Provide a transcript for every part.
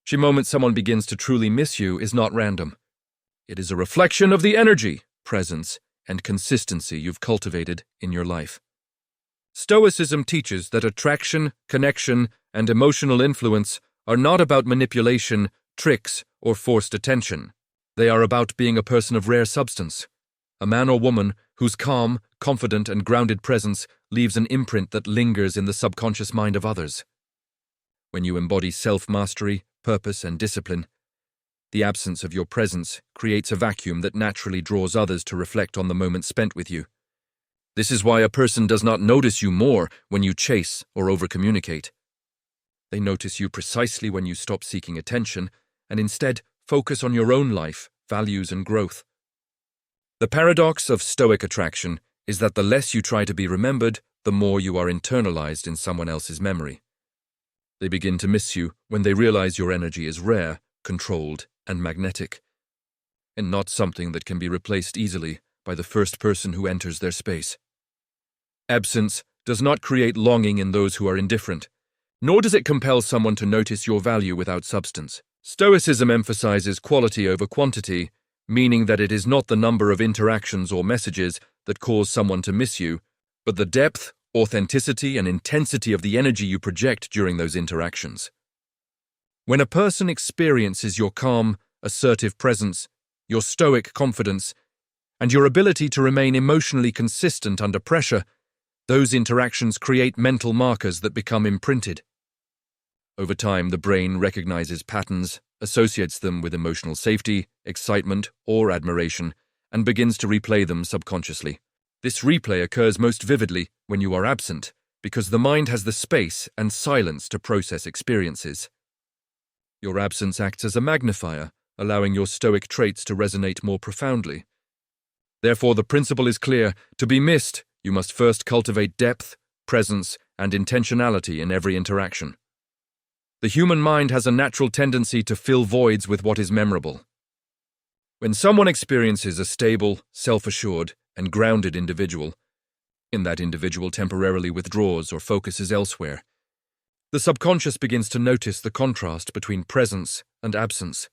The moment someone begins to truly miss you is not random. It is a reflection of the energy, presence, and consistency you've cultivated in your life. Stoicism teaches that attraction, connection, and emotional influence are not about manipulation, tricks, or forced attention. They are about being a person of rare substance, a man or woman whose calm, confident, and grounded presence leaves an imprint that lingers in the subconscious mind of others. When you embody self-mastery, purpose, and discipline, the absence of your presence creates a vacuum that naturally draws others to reflect on the moment spent with you. This is why a person does not notice you more when you chase or over-communicate. They notice you precisely when you stop seeking attention and instead focus on your own life, values, and growth. The paradox of Stoic attraction is that the less you try to be remembered, the more you are internalized in someone else's memory. They begin to miss you when they realize your energy is rare, controlled, and magnetic, and not something that can be replaced easily by the first person who enters their space. Absence does not create longing in those who are indifferent, nor does it compel someone to notice your value without substance. Stoicism emphasizes quality over quantity, meaning that it is not the number of interactions or messages that cause someone to miss you, but the depth, authenticity, and intensity of the energy you project during those interactions. When a person experiences your calm, assertive presence, your stoic confidence, and your ability to remain emotionally consistent under pressure, those interactions create mental markers that become imprinted. Over time, the brain recognizes patterns, associates them with emotional safety, excitement, or admiration, and begins to replay them subconsciously. This replay occurs most vividly when you are absent, because the mind has the space and silence to process experiences. Your absence acts as a magnifier, allowing your stoic traits to resonate more profoundly. Therefore, the principle is clear: to be missed, you must first cultivate depth, presence, and intentionality in every interaction. The human mind has a natural tendency to fill voids with what is memorable. When someone experiences a stable, self-assured, and grounded individual, that individual temporarily withdraws or focuses elsewhere. The subconscious begins to notice the contrast between presence and absence.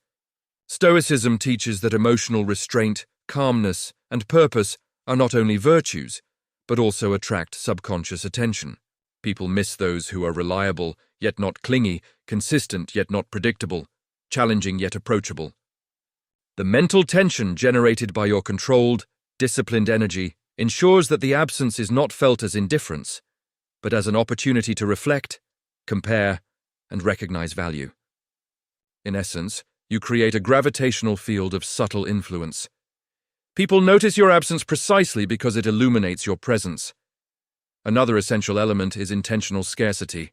Stoicism teaches that emotional restraint, calmness, and purpose are not only virtues, but also attract subconscious attention. People miss those who are reliable, yet not clingy, consistent, yet not predictable, challenging, yet approachable. The mental tension generated by your controlled, disciplined energy ensures that the absence is not felt as indifference, but as an opportunity to reflect, compare, and recognize value. In essence, you create a gravitational field of subtle influence. People notice your absence precisely because it illuminates your presence. Another essential element is intentional scarcity.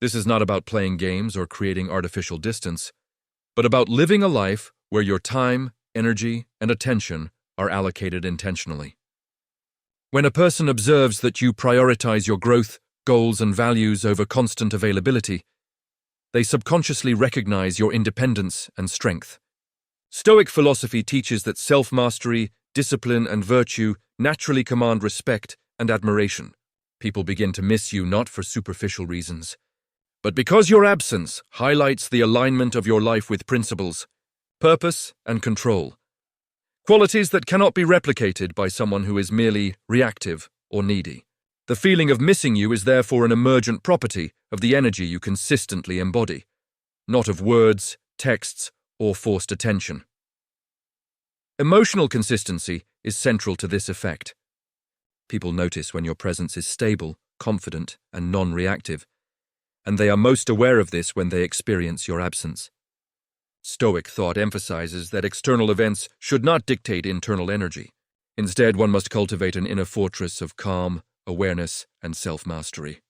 This is not about playing games or creating artificial distance, but about living a life where your time, energy, and attention are allocated intentionally. When a person observes that you prioritize your growth, goals, and values over constant availability, they subconsciously recognize your independence and strength. Stoic philosophy teaches that self-mastery, discipline, and virtue naturally command respect and admiration. People begin to miss you not for superficial reasons, but because your absence highlights the alignment of your life with principles, purpose, and control. Qualities that cannot be replicated by someone who is merely reactive or needy. The feeling of missing you is therefore an emergent property of the energy you consistently embody, not of words, texts, or forced attention. Emotional consistency is central to this effect. People notice when your presence is stable, confident, and non-reactive, and they are most aware of this when they experience your absence. Stoic thought emphasizes that external events should not dictate internal energy. Instead, one must cultivate an inner fortress of calm, awareness, and self-mastery.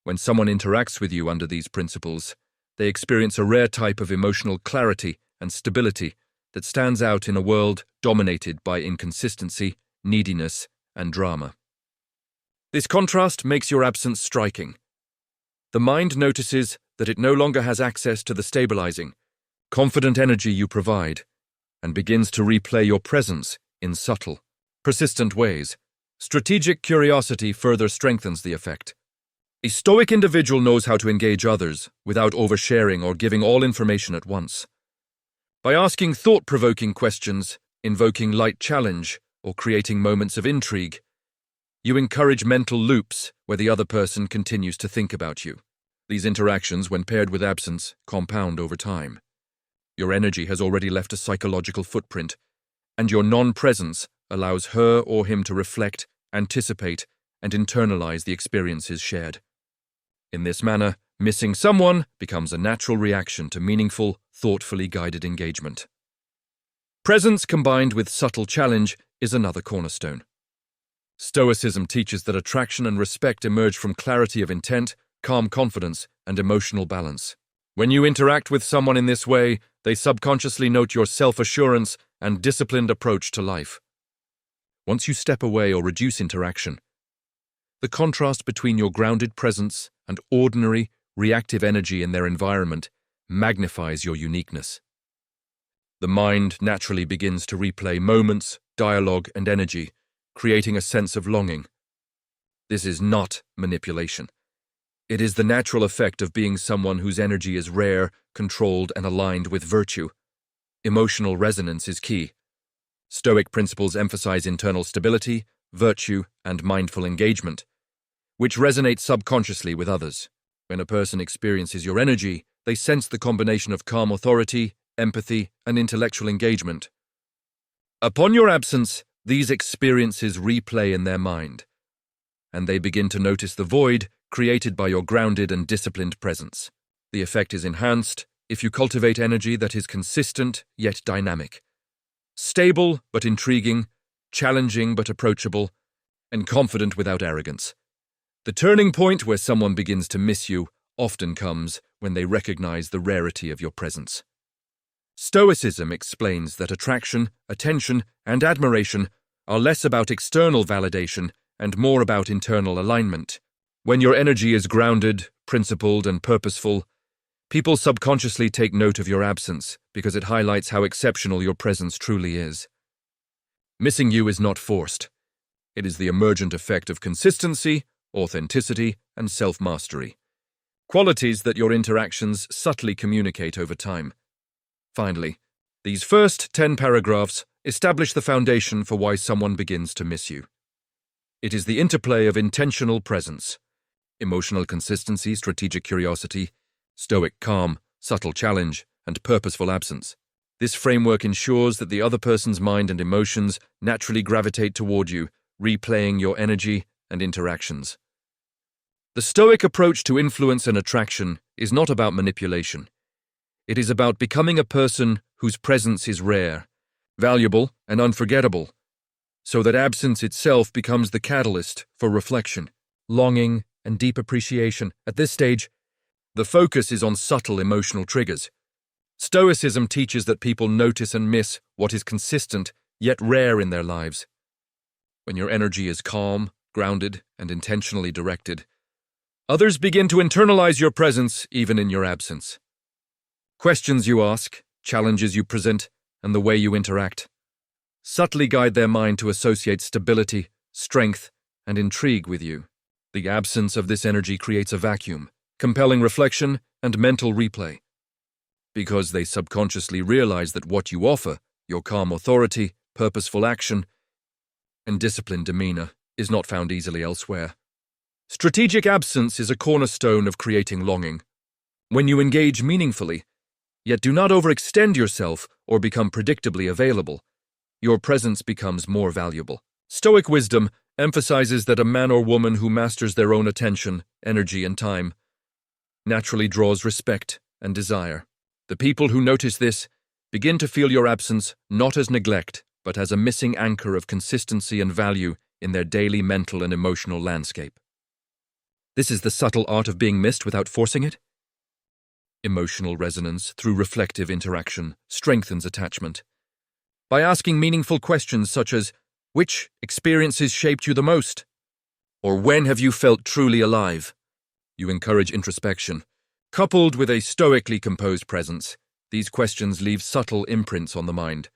When someone interacts with you under these principles, they experience a rare type of emotional clarity and stability that stands out in a world dominated by inconsistency, neediness, and drama. This contrast makes your absence striking. The mind notices that it no longer has access to the stabilizing, confident energy you provide, and begins to replay your presence in subtle, persistent ways. Strategic curiosity further strengthens the effect. A Stoic individual knows how to engage others without oversharing or giving all information at once. By asking thought-provoking questions, invoking light challenge, or creating moments of intrigue, you encourage mental loops where the other person continues to think about you. These interactions, when paired with absence, compound over time. Your energy has already left a psychological footprint, and your non-presence allows her or him to reflect, anticipate, and internalize the experiences shared. In this manner, missing someone becomes a natural reaction to meaningful, thoughtfully guided engagement. Presence combined with subtle challenge is another cornerstone. Stoicism teaches that attraction and respect emerge from clarity of intent, calm confidence, and emotional balance. When you interact with someone in this way, they subconsciously note your self-assurance and disciplined approach to life. Once you step away or reduce interaction, the contrast between your grounded presence and ordinary, reactive energy in their environment magnifies your uniqueness. The mind naturally begins to replay moments, dialogue, and energy, creating a sense of longing. This is not manipulation. It is the natural effect of being someone whose energy is rare, controlled, and aligned with virtue. Emotional resonance is key. Stoic principles emphasize internal stability, virtue, and mindful engagement, which resonate subconsciously with others. When a person experiences your energy, they sense the combination of calm authority, empathy, and intellectual engagement. Upon your absence, these experiences replay in their mind, and they begin to notice the void created by your grounded and disciplined presence. The effect is enhanced if you cultivate energy that is consistent yet dynamic, stable but intriguing, challenging but approachable, and confident without arrogance. The turning point where someone begins to miss you often comes when they recognize the rarity of your presence. Stoicism explains that attraction, attention, and admiration are less about external validation and more about internal alignment. When your energy is grounded, principled, and purposeful, people subconsciously take note of your absence because it highlights how exceptional your presence truly is. Missing you is not forced. It is the emergent effect of consistency, authenticity, and self-mastery, qualities that your interactions subtly communicate over time. Finally, these first 10 paragraphs establish the foundation for why someone begins to miss you. It is the interplay of intentional presence, emotional consistency, strategic curiosity, stoic calm, subtle challenge, and purposeful absence. This framework ensures that the other person's mind and emotions naturally gravitate toward you, replaying your energy and interactions. The Stoic approach to influence and attraction is not about manipulation. It is about becoming a person whose presence is rare, valuable, and unforgettable, so that absence itself becomes the catalyst for reflection, longing, and deep appreciation. At this stage, the focus is on subtle emotional triggers. Stoicism teaches that people notice and miss what is consistent yet rare in their lives. When your energy is calm, grounded, and intentionally directed, others begin to internalize your presence even in your absence. Questions you ask, challenges you present, and the way you interact subtly guide their mind to associate stability, strength, and intrigue with you. The absence of this energy creates a vacuum, compelling reflection and mental replay, because they subconsciously realize that what you offer, your calm authority, purposeful action, and disciplined demeanor, is not found easily elsewhere. Strategic absence is a cornerstone of creating longing. When you engage meaningfully, yet do not overextend yourself or become predictably available, your presence becomes more valuable. Stoic wisdom emphasizes that a man or woman who masters their own attention, energy, and time naturally draws respect and desire. The people who notice this begin to feel your absence not as neglect, but as a missing anchor of consistency and value in their daily mental and emotional landscape. This is the subtle art of being missed without forcing it. Emotional resonance through reflective interaction strengthens attachment. By asking meaningful questions such as, which experiences shaped you the most? Or when have you felt truly alive? You encourage introspection. Coupled with a stoically composed presence, these questions leave subtle imprints on the mind,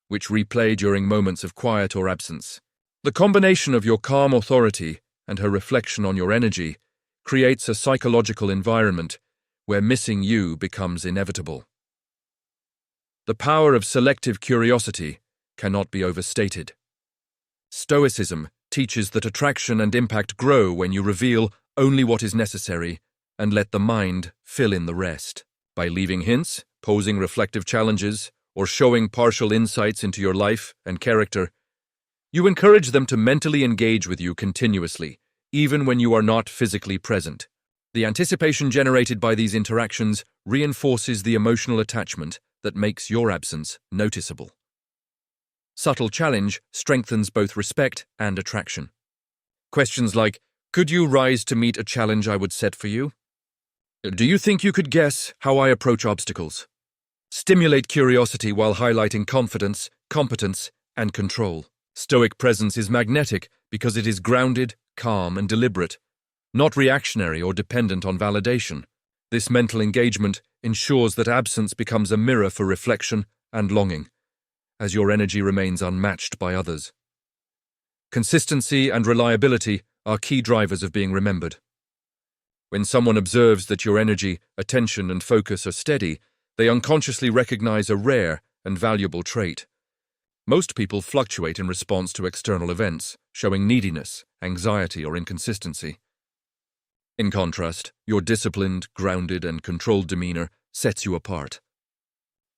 which replay during moments of quiet or absence. The combination of your calm authority and her reflection on your energy creates a psychological environment where missing you becomes inevitable. The power of selective curiosity cannot be overstated. Stoicism teaches that attraction and impact grow when you reveal only what is necessary and let the mind fill in the rest. By leaving hints, posing reflective challenges, or showing partial insights into your life and character, you encourage them to mentally engage with you continuously, even when you are not physically present. The anticipation generated by these interactions reinforces the emotional attachment that makes your absence noticeable. Subtle challenge strengthens both respect and attraction. Questions like, could you rise to meet a challenge I would set for you? Do you think you could guess how I approach obstacles? Stimulate curiosity while highlighting confidence, competence, and control. Stoic presence is magnetic because it is grounded, calm, and deliberate, not reactionary or dependent on validation. This mental engagement ensures that absence becomes a mirror for reflection and longing, as your energy remains unmatched by others. Consistency and reliability are key drivers of being remembered. When someone observes that your energy, attention, and focus are steady, they unconsciously recognize a rare and valuable trait. Most people fluctuate in response to external events, showing neediness, anxiety, or inconsistency. In contrast, your disciplined, grounded, and controlled demeanor sets you apart.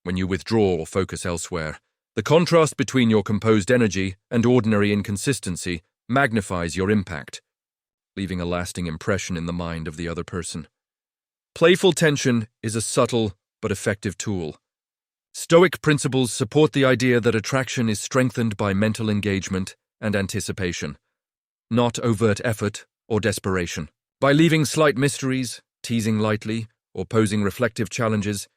When you withdraw or focus elsewhere, the contrast between your composed energy and ordinary inconsistency magnifies your impact, leaving a lasting impression in the mind of the other person. Playful tension is a subtle but effective tool. Stoic principles support the idea that attraction is strengthened by mental engagement and anticipation, not overt effort or desperation. By leaving slight mysteries, teasing lightly, or posing reflective challenges,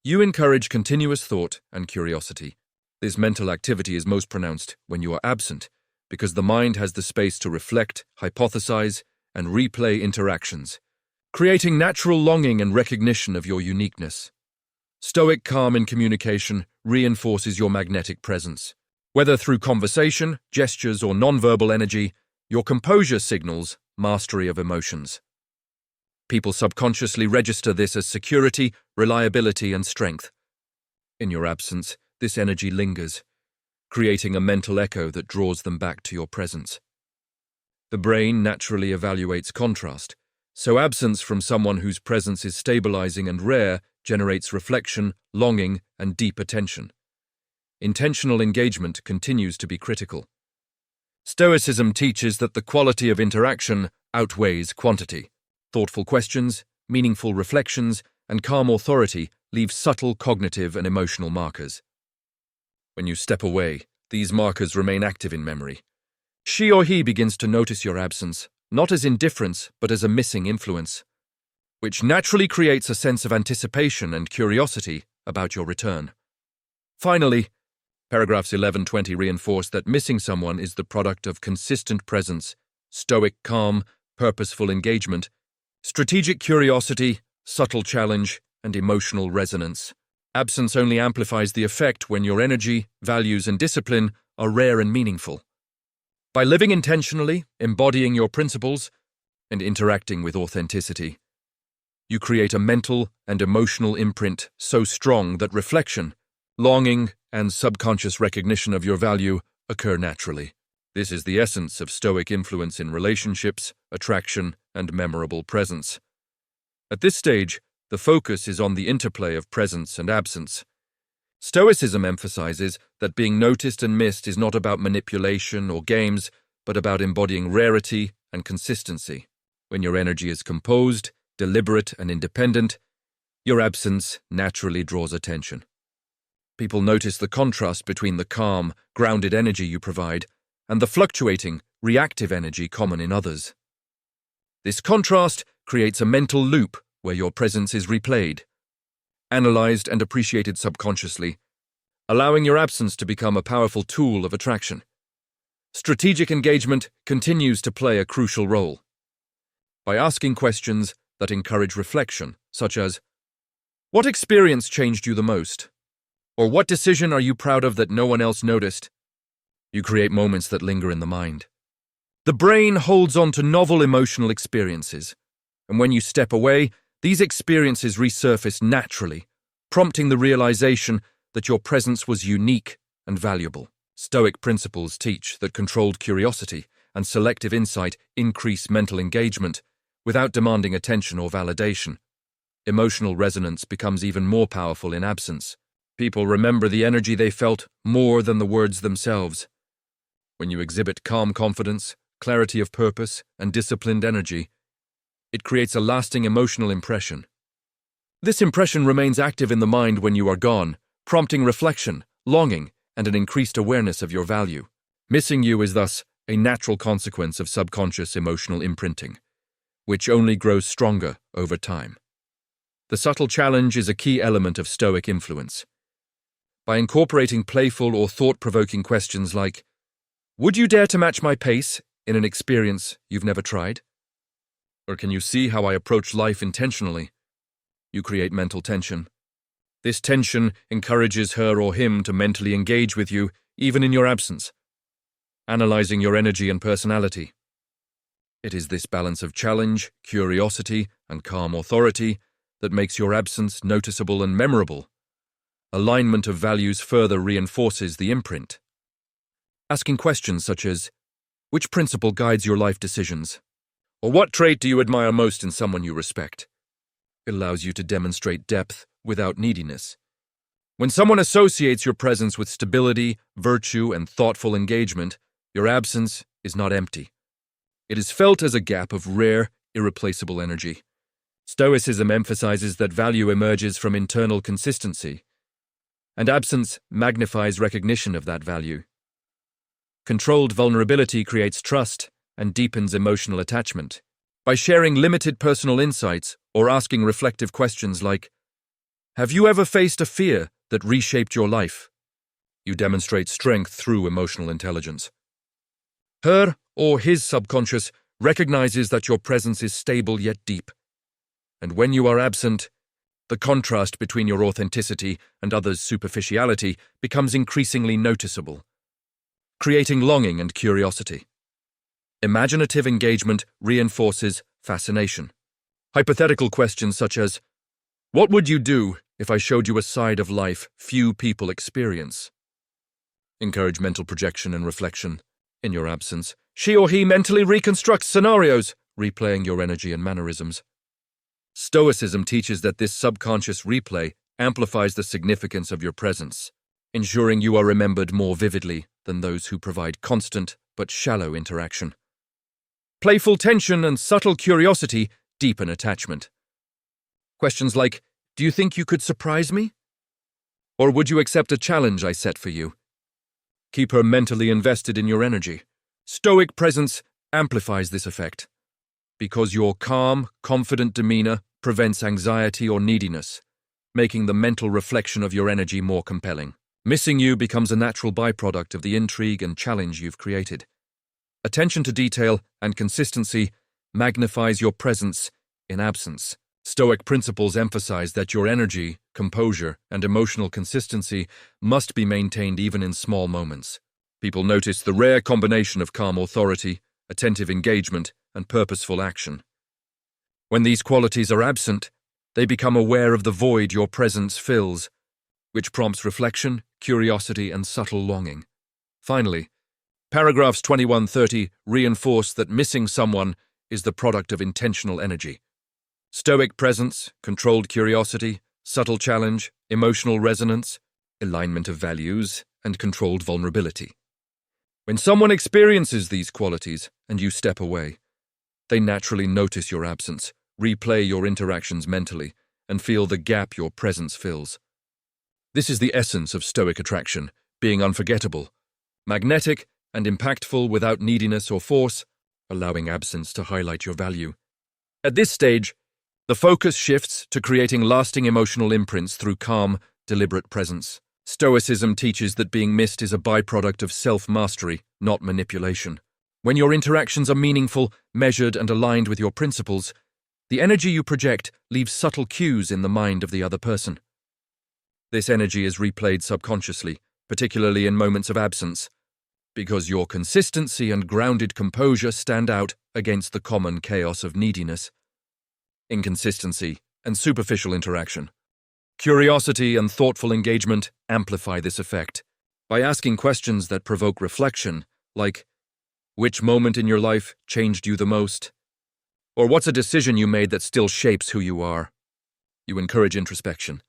you encourage continuous thought and curiosity. This mental activity is most pronounced when you are absent, because the mind has the space to reflect, hypothesize, and replay interactions, creating natural longing and recognition of your uniqueness. Stoic calm in communication reinforces your magnetic presence. Whether through conversation, gestures, or nonverbal energy, your composure signals mastery of emotions. People subconsciously register this as security, reliability, and strength. In your absence, this energy lingers, creating a mental echo that draws them back to your presence. The brain naturally evaluates contrast, so absence from someone whose presence is stabilizing and rare generates reflection, longing, and deep attention. Intentional engagement continues to be critical. Stoicism teaches that the quality of interaction outweighs quantity. Thoughtful questions, meaningful reflections, and calm authority leave subtle cognitive and emotional markers. When you step away, these markers remain active in memory. She or he begins to notice your absence, not as indifference, but as a missing influence, which naturally creates a sense of anticipation and curiosity about your return. Finally, paragraphs 11-20 reinforce that missing someone is the product of consistent presence, stoic calm, purposeful engagement, strategic curiosity, subtle challenge, and emotional resonance. Absence only amplifies the effect when your energy, values, and discipline are rare and meaningful. By living intentionally, embodying your principles, and interacting with authenticity, you create a mental and emotional imprint so strong that reflection, longing, and subconscious recognition of your value occur naturally. This is the essence of Stoic influence in relationships, attraction, and memorable presence. At this stage, the focus is on the interplay of presence and absence. Stoicism emphasizes that being noticed and missed is not about manipulation or games, but about embodying rarity and consistency. When your energy is composed, deliberate, and independent, your absence naturally draws attention. People notice the contrast between the calm, grounded energy you provide and the fluctuating, reactive energy common in others. This contrast creates a mental loop where your presence is replayed, analyzed, and appreciated subconsciously, allowing your absence to become a powerful tool of attraction. Strategic engagement continues to play a crucial role. By asking questions that encourage reflection, such as, "What experience changed you the most?" Or "What decision are you proud of that no one else noticed?" you create moments that linger in the mind. The brain holds on to novel emotional experiences, And when you step away, these experiences resurface naturally, prompting the realization that your presence was unique and valuable. Stoic principles teach that controlled curiosity and selective insight increase mental engagement without demanding attention or validation. Emotional resonance becomes even more powerful in absence. People remember the energy they felt more than the words themselves. When you exhibit calm confidence, clarity of purpose, and disciplined energy, it creates a lasting emotional impression. This impression remains active in the mind when you are gone, prompting reflection, longing, and an increased awareness of your value. Missing you is thus a natural consequence of subconscious emotional imprinting, which only grows stronger over time. The subtle challenge is a key element of Stoic influence. By incorporating playful or thought-provoking questions like, "Would you dare to match my pace in an experience you've never tried?" Or "Can you see how I approach life intentionally?" you create mental tension. This tension encourages her or him to mentally engage with you, even in your absence, analyzing your energy and personality. It is this balance of challenge, curiosity, and calm authority that makes your absence noticeable and memorable. Alignment of values further reinforces the imprint. Asking questions such as, "Which principle guides your life decisions?" Or "What trait do you admire most in someone you respect?" It allows you to demonstrate depth without neediness. When someone associates your presence with stability, virtue, and thoughtful engagement, your absence is not empty. It is felt as a gap of rare, irreplaceable energy. Stoicism emphasizes that value emerges from internal consistency, and absence magnifies recognition of that value. Controlled vulnerability creates trust and deepens emotional attachment. By sharing limited personal insights or asking reflective questions like, "Have you ever faced a fear that reshaped your life?" you demonstrate strength through emotional intelligence. Her or his subconscious recognizes that your presence is stable yet deep. And when you are absent, the contrast between your authenticity and others' superficiality becomes increasingly noticeable, creating longing and curiosity. Imaginative engagement reinforces fascination. Hypothetical questions such as, "What would you do if I showed you a side of life few people experience?" encourage mental projection and reflection. In your absence, she or he mentally reconstructs scenarios, replaying your energy and mannerisms. Stoicism teaches that this subconscious replay amplifies the significance of your presence, ensuring you are remembered more vividly than those who provide constant but shallow interaction. Playful tension and subtle curiosity deepen attachment. Questions like, "Do you think you could surprise me?" Or "Would you accept a challenge I set for you?" keep her mentally invested in your energy. Stoic presence amplifies this effect, because your calm, confident demeanor prevents anxiety or neediness, making the mental reflection of your energy more compelling. Missing you becomes a natural byproduct of the intrigue and challenge you've created. Attention to detail and consistency magnifies your presence in absence. Stoic principles emphasize that your energy, composure, and emotional consistency must be maintained even in small moments. People notice the rare combination of calm authority, attentive engagement, and purposeful action. When these qualities are absent, they become aware of the void your presence fills, which prompts reflection, curiosity, and subtle longing. Finally, paragraphs 21-30 reinforce that missing someone is the product of intentional energy. Stoic presence, controlled curiosity, subtle challenge, emotional resonance, alignment of values, and controlled vulnerability. When someone experiences these qualities and you step away, they naturally notice your absence, replay your interactions mentally, and feel the gap your presence fills. This is the essence of Stoic attraction, being unforgettable, magnetic, and impactful without neediness or force, allowing absence to highlight your value. At this stage, the focus shifts to creating lasting emotional imprints through calm, deliberate presence. Stoicism teaches that being missed is a byproduct of self-mastery, not manipulation. When your interactions are meaningful, measured, and aligned with your principles, the energy you project leaves subtle cues in the mind of the other person. This energy is replayed subconsciously, particularly in moments of absence, because your consistency and grounded composure stand out against the common chaos of neediness. inconsistency, and superficial interaction. Curiosity and thoughtful engagement amplify this effect. By asking questions that provoke reflection, like, which moment in your life changed you the most? Or what's a decision you made that still shapes who you are? You encourage introspection.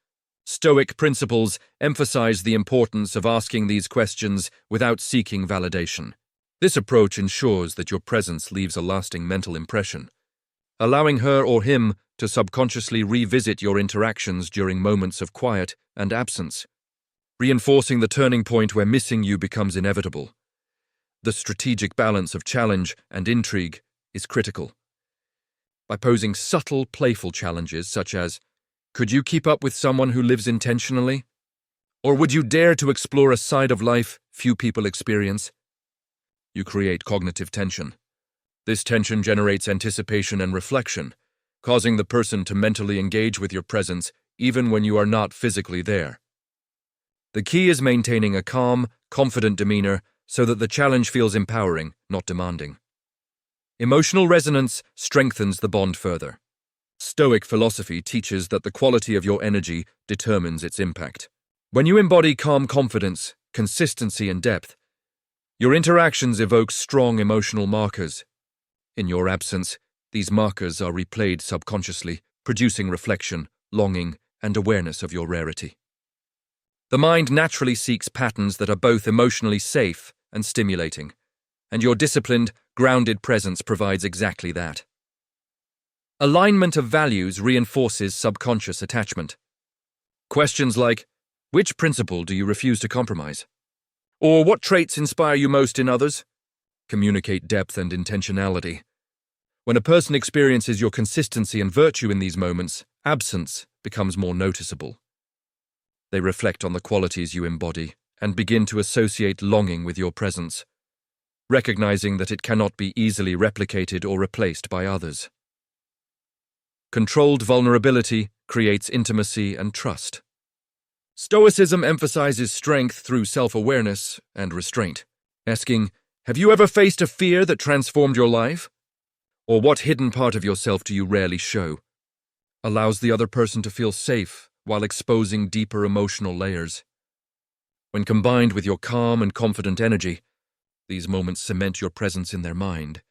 Stoic principles emphasize the importance of asking these questions without seeking validation. This approach ensures that your presence leaves a lasting mental impression, allowing her or him to subconsciously revisit your interactions during moments of quiet and absence, reinforcing the turning point where missing you becomes inevitable. The strategic balance of challenge and intrigue is critical. By posing subtle, playful challenges such as, could you keep up with someone who lives intentionally? Or would you dare to explore a side of life few people experience? You create cognitive tension. This tension generates anticipation and reflection, causing the person to mentally engage with your presence even when you are not physically there. The key is maintaining a calm, confident demeanor so that the challenge feels empowering, not demanding. Emotional resonance strengthens the bond further. Stoic philosophy teaches that the quality of your energy determines its impact. When you embody calm confidence, consistency, and depth, your interactions evoke strong emotional markers. In your absence, these markers are replayed subconsciously, producing reflection, longing, and awareness of your rarity. The mind naturally seeks patterns that are both emotionally safe and stimulating, and your disciplined, grounded presence provides exactly that. Alignment of values reinforces subconscious attachment. Questions like, which principle do you refuse to compromise? Or what traits inspire you most in others? Communicate depth and intentionality. When a person experiences your consistency and virtue in these moments, absence becomes more noticeable. They reflect on the qualities you embody and begin to associate longing with your presence, recognizing that it cannot be easily replicated or replaced by others. Controlled vulnerability creates intimacy and trust. Stoicism emphasizes strength through self-awareness and restraint, asking, have you ever faced a fear that transformed your life? Or what hidden part of yourself do you rarely show? Allows the other person to feel safe while exposing deeper emotional layers. When combined with your calm and confident energy, these moments cement your presence in their mind,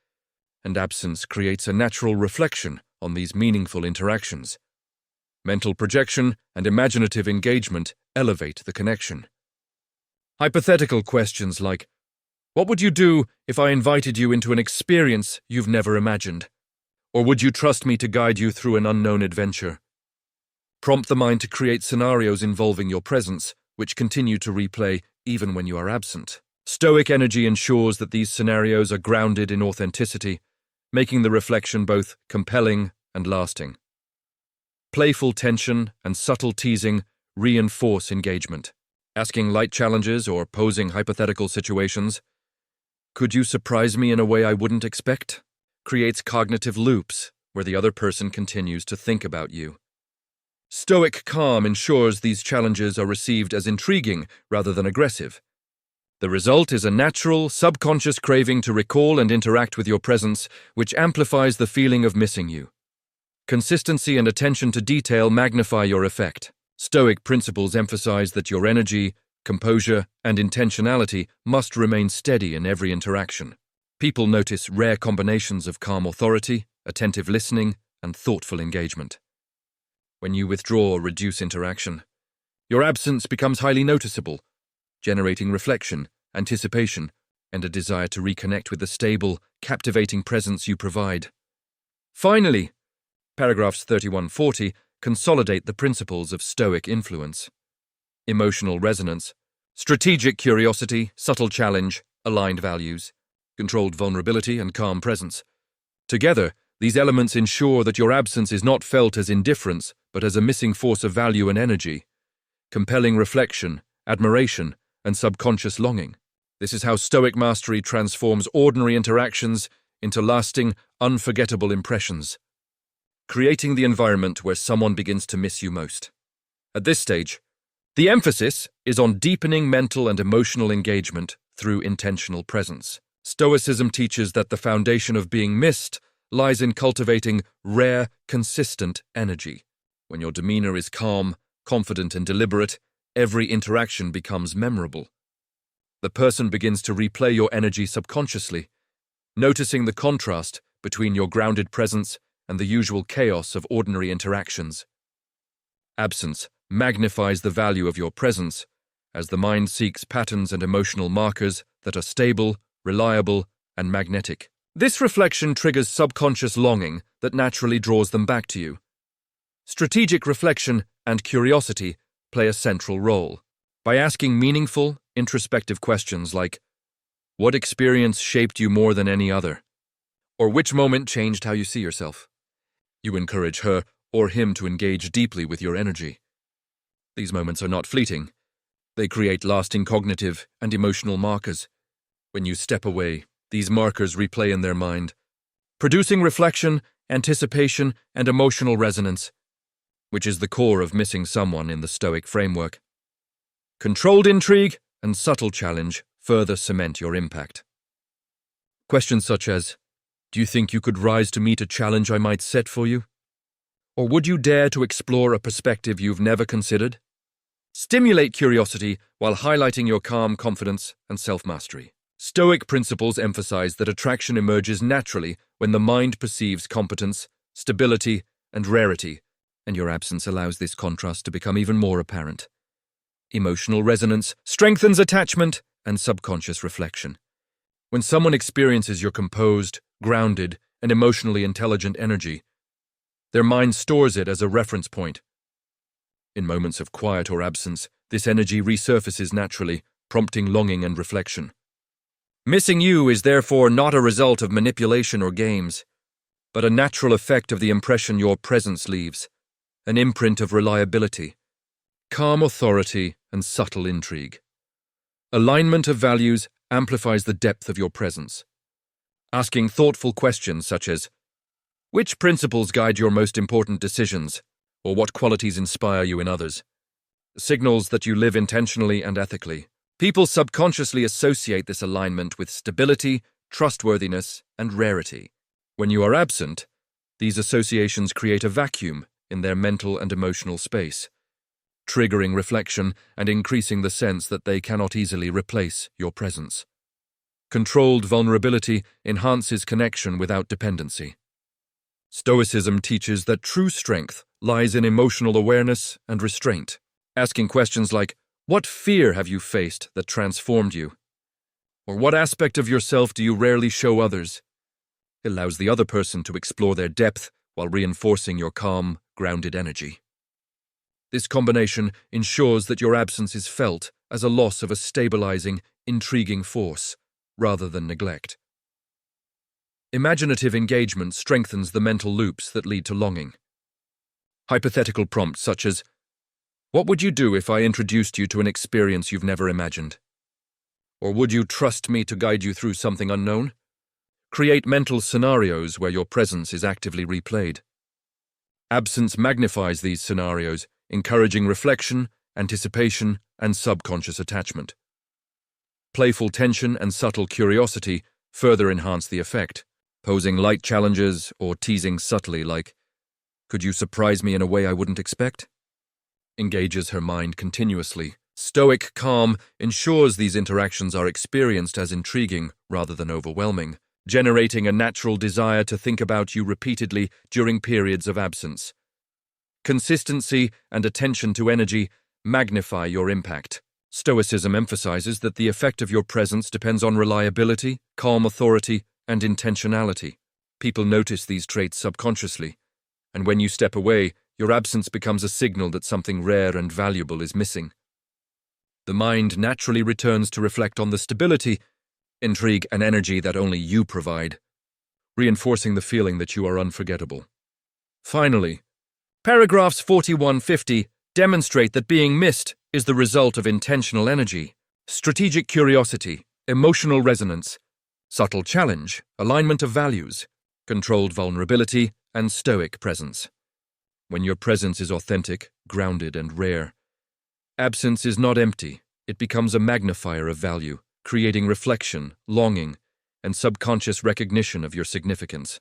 and absence creates a natural reflection on these meaningful interactions. Mental projection and imaginative engagement elevate the connection. Hypothetical questions like, what would you do if I invited you into an experience you've never imagined? Or would you trust me to guide you through an unknown adventure? Prompt the mind to create scenarios involving your presence, which continue to replay even when you are absent. Stoic energy ensures that these scenarios are grounded in authenticity, making the reflection both compelling and lasting. Playful tension and subtle teasing reinforce engagement. Asking light challenges or posing hypothetical situations, could you surprise me in a way I wouldn't expect? Creates cognitive loops where the other person continues to think about you. Stoic calm ensures these challenges are received as intriguing rather than aggressive. The result is a natural, subconscious craving to recall and interact with your presence, which amplifies the feeling of missing you. Consistency and attention to detail magnify your effect. Stoic principles emphasize that your energy, composure, and intentionality must remain steady in every interaction. People notice rare combinations of calm authority, attentive listening, and thoughtful engagement. When you withdraw or reduce interaction, your absence becomes highly noticeable, generating reflection, anticipation, and a desire to reconnect with the stable, captivating presence you provide. Finally, paragraphs 31-40 consolidate the principles of Stoic influence. Emotional resonance, strategic curiosity, subtle challenge, aligned values, controlled vulnerability, and calm presence. Together, these elements ensure that your absence is not felt as indifference, but as a missing force of value and energy, compelling reflection, admiration, and subconscious longing. This is how Stoic mastery transforms ordinary interactions into lasting, unforgettable impressions, creating the environment where someone begins to miss you most. At this stage, the emphasis is on deepening mental and emotional engagement through intentional presence. Stoicism teaches that the foundation of being missed lies in cultivating rare, consistent energy. When your demeanor is calm, confident, and deliberate, every interaction becomes memorable. The person begins to replay your energy subconsciously, noticing the contrast between your grounded presence and the usual chaos of ordinary interactions. Absence magnifies the value of your presence, as the mind seeks patterns and emotional markers that are stable, reliable, and magnetic. This reflection triggers subconscious longing that naturally draws them back to you. Strategic reflection and curiosity play a central role. By asking meaningful, introspective questions like, "What experience shaped you more than any other?" or "Which moment changed how you see yourself?" you encourage her or him to engage deeply with your energy. These moments are not fleeting. They create lasting cognitive and emotional markers. When you step away, these markers replay in their mind, producing reflection, anticipation, and emotional resonance, which is the core of missing someone in the Stoic framework. Controlled intrigue and subtle challenge further cement your impact. Questions such as, "Do you think you could rise to meet a challenge I might set for you?" Or "Would you dare to explore a perspective you've never considered?" stimulate curiosity while highlighting your calm confidence and self-mastery. Stoic principles emphasize that attraction emerges naturally when the mind perceives competence, stability, and rarity, and your absence allows this contrast to become even more apparent. Emotional resonance strengthens attachment and subconscious reflection. When someone experiences your composed, grounded, and emotionally intelligent energy, their mind stores it as a reference point. In moments of quiet or absence, this energy resurfaces naturally, prompting longing and reflection. Missing you is therefore not a result of manipulation or games, but a natural effect of the impression your presence leaves, an imprint of reliability, calm authority, and subtle intrigue. Alignment of values amplifies the depth of your presence. Asking thoughtful questions such as, "Which principles guide your most important decisions?" or "What qualities inspire you in others?" signals that you live intentionally and ethically. People subconsciously associate this alignment with stability, trustworthiness, and rarity. When you are absent, these associations create a vacuum in their mental and emotional space, triggering reflection and increasing the sense that they cannot easily replace your presence. Controlled vulnerability enhances connection without dependency. Stoicism teaches that true strength lies in emotional awareness and restraint. Asking questions like, "What fear have you faced that transformed you?" or "What aspect of yourself do you rarely show others?" allows the other person to explore their depth while reinforcing your calm, grounded energy. This combination ensures that your absence is felt as a loss of a stabilizing, intriguing force, rather than neglect. Imaginative engagement strengthens the mental loops that lead to longing. Hypothetical prompts such as, "What would you do if I introduced you to an experience you've never imagined?" or "Would you trust me to guide you through something unknown?" create mental scenarios where your presence is actively replayed. Absence magnifies these scenarios, encouraging reflection, anticipation, and subconscious attachment. Playful tension and subtle curiosity further enhance the effect, posing light challenges or teasing subtly like, "Could you surprise me in a way I wouldn't expect?" engages her mind continuously. Stoic calm ensures these interactions are experienced as intriguing rather than overwhelming, generating a natural desire to think about you repeatedly during periods of absence. Consistency and attention to energy magnify your impact. Stoicism emphasizes that the effect of your presence depends on reliability, calm authority, and intentionality. People notice these traits subconsciously, and when you step away, your absence becomes a signal that something rare and valuable is missing. The mind naturally returns to reflect on the stability, intrigue, and energy that only you provide, reinforcing the feeling that you are unforgettable. Finally, paragraphs 41-50 demonstrate that being missed is the result of intentional energy, strategic curiosity, emotional resonance, subtle challenge, alignment of values, controlled vulnerability, and stoic presence. When your presence is authentic, grounded, and rare, absence is not empty. It becomes a magnifier of value, creating reflection, longing, and subconscious recognition of your significance.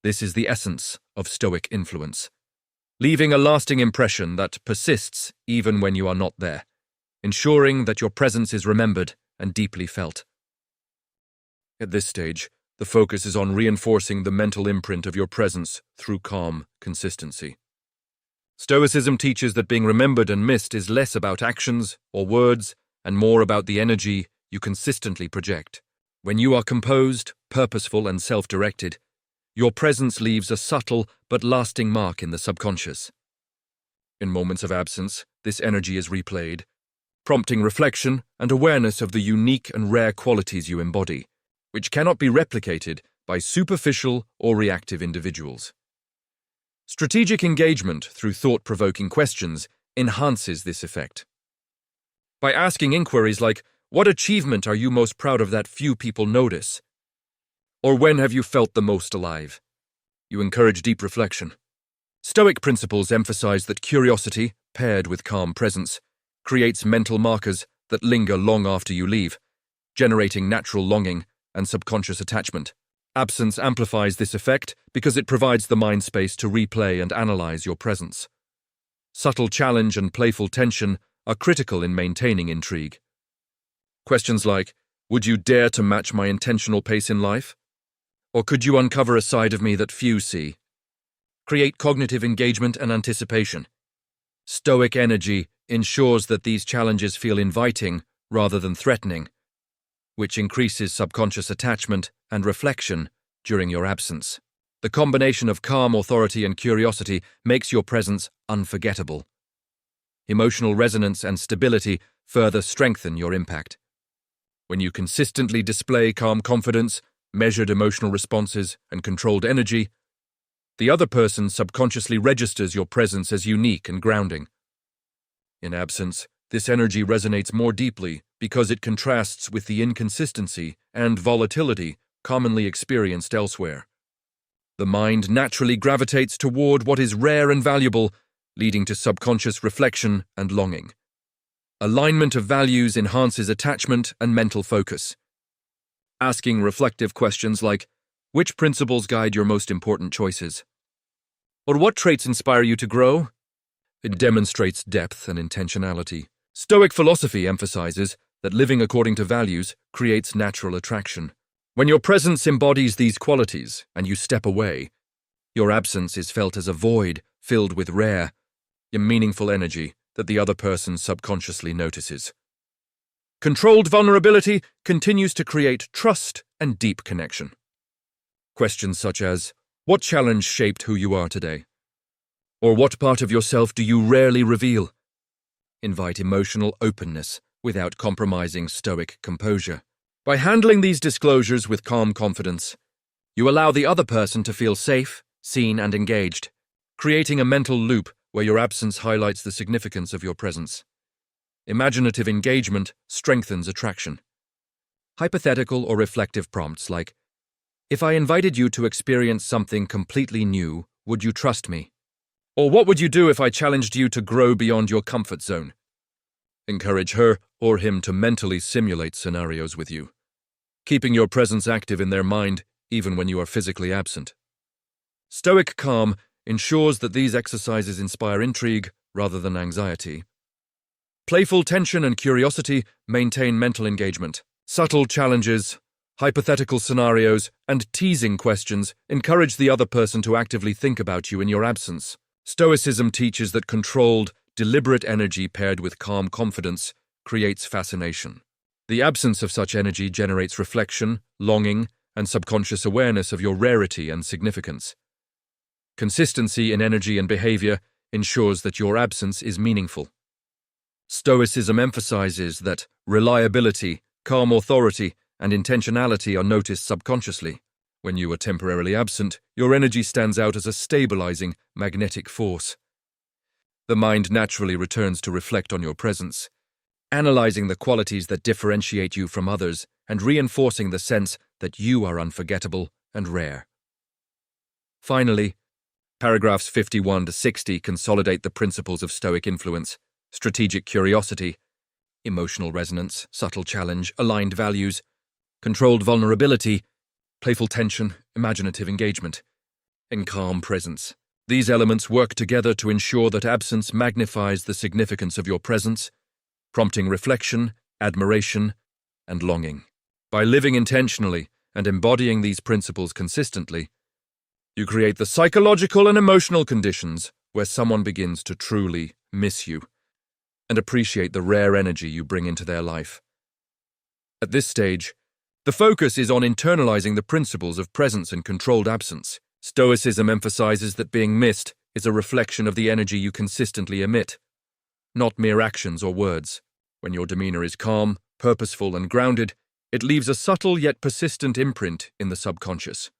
This is the essence of Stoic influence, leaving a lasting impression that persists even when you are not there, ensuring that your presence is remembered and deeply felt. At this stage, the focus is on reinforcing the mental imprint of your presence through calm consistency. Stoicism teaches that being remembered and missed is less about actions or words and more about the energy you consistently project. When you are composed, purposeful, and self-directed, your presence leaves a subtle but lasting mark in the subconscious. In moments of absence, this energy is replayed, prompting reflection and awareness of the unique and rare qualities you embody, which cannot be replicated by superficial or reactive individuals. Strategic engagement through thought-provoking questions enhances this effect. By asking inquiries like, "What achievement are you most proud of that few people notice?" Or "When have you felt the most alive?" you encourage deep reflection. Stoic principles emphasize that curiosity, paired with calm presence, creates mental markers that linger long after you leave, generating natural longing and subconscious attachment. Absence amplifies this effect because it provides the mind space to replay and analyze your presence. Subtle challenge and playful tension are critical in maintaining intrigue. Questions like, "Would you dare to match my intentional pace in life?" Or "Could you uncover a side of me that few see?" create cognitive engagement and anticipation. Stoic energy ensures that these challenges feel inviting rather than threatening, which increases subconscious attachment and reflection during your absence. The combination of calm authority and curiosity makes your presence unforgettable. Emotional resonance and stability further strengthen your impact. When you consistently display calm confidence, measured emotional responses, and controlled energy, the other person subconsciously registers your presence as unique and grounding. In absence, this energy resonates more deeply because it contrasts with the inconsistency and volatility commonly experienced elsewhere. The mind naturally gravitates toward what is rare and valuable, leading to subconscious reflection and longing. Alignment of values enhances attachment and mental focus. Asking reflective questions like, "Which principles guide your most important choices?" Or "What traits inspire you to grow?" It demonstrates depth and intentionality. Stoic philosophy emphasizes that living according to values creates natural attraction. When your presence embodies these qualities and you step away, your absence is felt as a void filled with rare, meaningful energy that the other person subconsciously notices. Controlled vulnerability continues to create trust and deep connection. Questions such as, "What challenge shaped who you are today?" Or "What part of yourself do you rarely reveal?" invite emotional openness without compromising Stoic composure. By handling these disclosures with calm confidence, you allow the other person to feel safe, seen, and engaged, creating a mental loop where your absence highlights the significance of your presence. Imaginative engagement strengthens attraction. Hypothetical or reflective prompts like, "If I invited you to experience something completely new, would you trust me?" Or "What would you do if I challenged you to grow beyond your comfort zone?" Encourage her or him to mentally simulate scenarios with you, keeping your presence active in their mind even when you are physically absent. Stoic calm ensures that these exercises inspire intrigue rather than anxiety. Playful tension and curiosity maintain mental engagement. Subtle challenges, hypothetical scenarios, and teasing questions encourage the other person to actively think about you in your absence. Stoicism teaches that controlled, deliberate energy paired with calm confidence creates fascination. The absence of such energy generates reflection, longing, and subconscious awareness of your rarity and significance. Consistency in energy and behavior ensures that your absence is meaningful. Stoicism emphasizes that reliability, calm authority, and intentionality are noticed subconsciously. When you are temporarily absent, your energy stands out as a stabilizing, magnetic force. The mind naturally returns to reflect on your presence, analyzing the qualities that differentiate you from others and reinforcing the sense that you are unforgettable and rare. Finally, paragraphs 51 to 60 consolidate the principles of Stoic influence: strategic curiosity, emotional resonance, subtle challenge, aligned values, controlled vulnerability, playful tension, imaginative engagement. and calm presence. These elements work together to ensure that absence magnifies the significance of your presence, prompting reflection, admiration, and longing. By living intentionally and embodying these principles consistently, you create the psychological and emotional conditions where someone begins to truly miss you and appreciate the rare energy you bring into their life. At this stage, the focus is on internalizing the principles of presence and controlled absence. Stoicism emphasizes that being missed is a reflection of the energy you consistently emit, not mere actions or words. When your demeanor is calm, purposeful, and grounded, it leaves a subtle yet persistent imprint in the subconscious.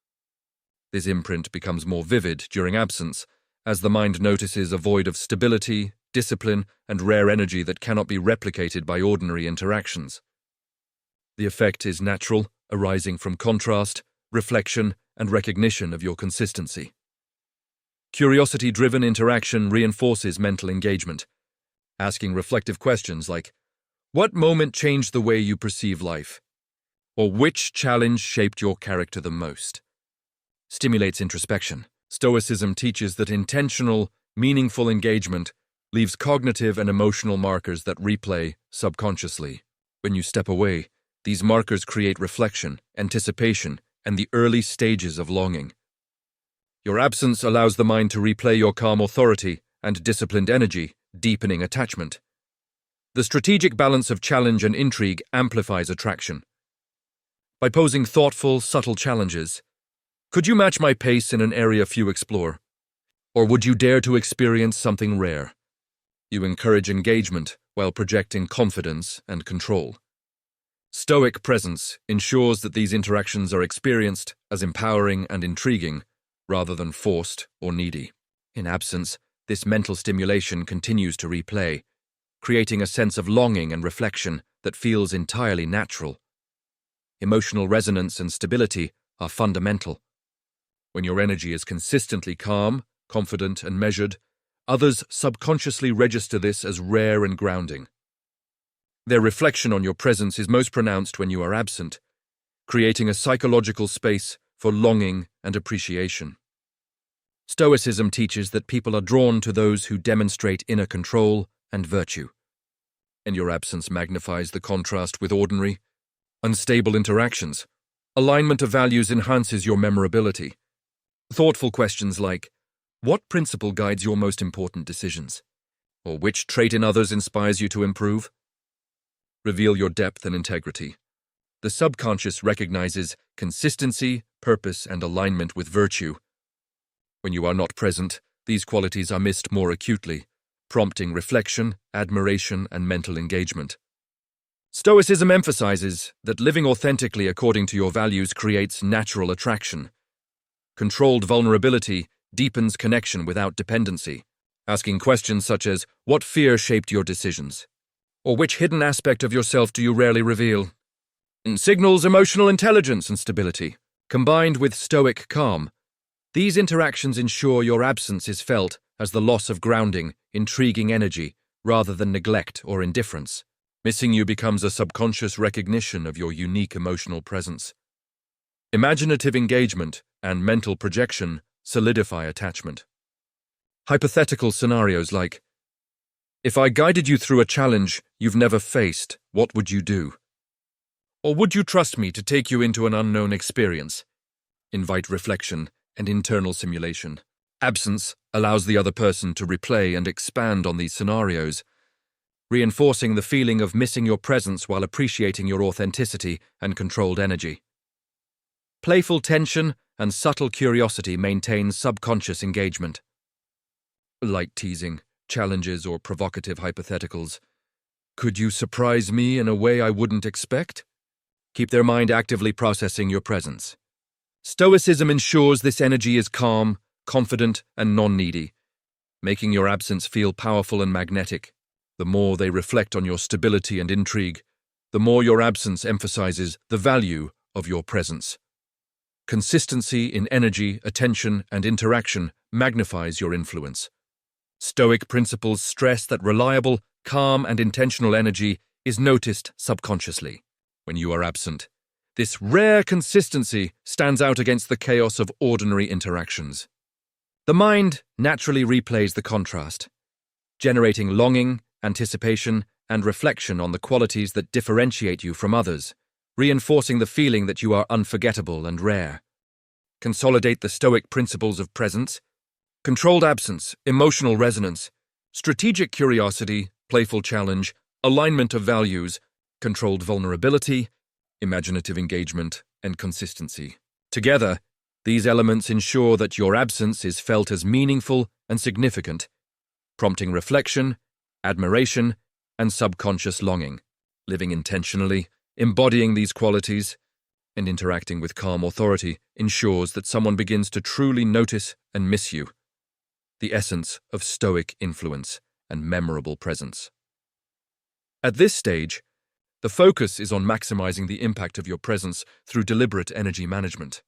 This imprint becomes more vivid during absence, as the mind notices a void of stability, discipline, and rare energy that cannot be replicated by ordinary interactions. The effect is natural, arising from contrast, reflection, and recognition of your consistency. Curiosity-driven interaction reinforces mental engagement, asking reflective questions like, "What moment changed the way you perceive life?" Or "Which challenge shaped your character the most?" Stimulates introspection. Stoicism teaches that intentional, meaningful engagement leaves cognitive and emotional markers that replay subconsciously. When you step away, these markers create reflection, anticipation, and the early stages of longing. Your absence allows the mind to replay your calm authority and disciplined energy, deepening attachment. The strategic balance of challenge and intrigue amplifies attraction. By posing thoughtful, subtle challenges, could you match my pace in an area few explore? Or would you dare to experience something rare? You encourage engagement while projecting confidence and control. Stoic presence ensures that these interactions are experienced as empowering and intriguing, rather than forced or needy. In absence, this mental stimulation continues to replay, creating a sense of longing and reflection that feels entirely natural. Emotional resonance and stability are fundamental. When your energy is consistently calm, confident, and measured, others subconsciously register this as rare and grounding. Their reflection on your presence is most pronounced when you are absent, creating a psychological space for longing and appreciation. Stoicism teaches that people are drawn to those who demonstrate inner control and virtue, and your absence magnifies the contrast with ordinary, unstable interactions. Alignment of values enhances your memorability. Thoughtful questions like, "What principle guides your most important decisions?" Or "Which trait in others inspires you to improve?" reveal your depth and integrity. The subconscious recognizes consistency, purpose, and alignment with virtue. When you are not present, these qualities are missed more acutely, prompting reflection, admiration, and mental engagement. Stoicism emphasizes that living authentically according to your values creates natural attraction. Controlled vulnerability deepens connection without dependency, asking questions such as, "What fear shaped your decisions?" Or "Which hidden aspect of yourself do you rarely reveal?" It signals emotional intelligence and stability. Combined with stoic calm, these interactions ensure your absence is felt as the loss of grounding, intriguing energy, rather than neglect or indifference. Missing you becomes a subconscious recognition of your unique emotional presence. Imaginative engagement and mental projection solidify attachment. Hypothetical scenarios like, "If I guided you through a challenge you've never faced, what would you do?" Or "Would you trust me to take you into an unknown experience?" invite reflection and internal simulation. Absence allows the other person to replay and expand on these scenarios, reinforcing the feeling of missing your presence while appreciating your authenticity and controlled energy. Playful tension and subtle curiosity maintain subconscious engagement. Light teasing, challenges, or provocative hypotheticals. "Could you surprise me in a way I wouldn't expect?" keep their mind actively processing your presence. Stoicism ensures this energy is calm, confident, and non-needy, making your absence feel powerful and magnetic. The more they reflect on your stability and intrigue, the more your absence emphasizes the value of your presence. Consistency in energy, attention, and interaction magnifies your influence. Stoic principles stress that reliable, calm, and intentional energy is noticed subconsciously. When you are absent, this rare consistency stands out against the chaos of ordinary interactions. The mind naturally replays the contrast, generating longing, anticipation, and reflection on the qualities that differentiate you from others, reinforcing the feeling that you are unforgettable and rare. Consolidate the Stoic principles of presence, controlled absence, emotional resonance, strategic curiosity, playful challenge, alignment of values, controlled vulnerability, imaginative engagement, and consistency. Together, these elements ensure that your absence is felt as meaningful and significant, prompting reflection, admiration, and subconscious longing. Living intentionally, embodying these qualities, and interacting with calm authority ensures that someone begins to truly notice and miss you. The essence of Stoic influence and memorable presence. At this stage, the focus is on maximizing the impact of your presence through deliberate energy management.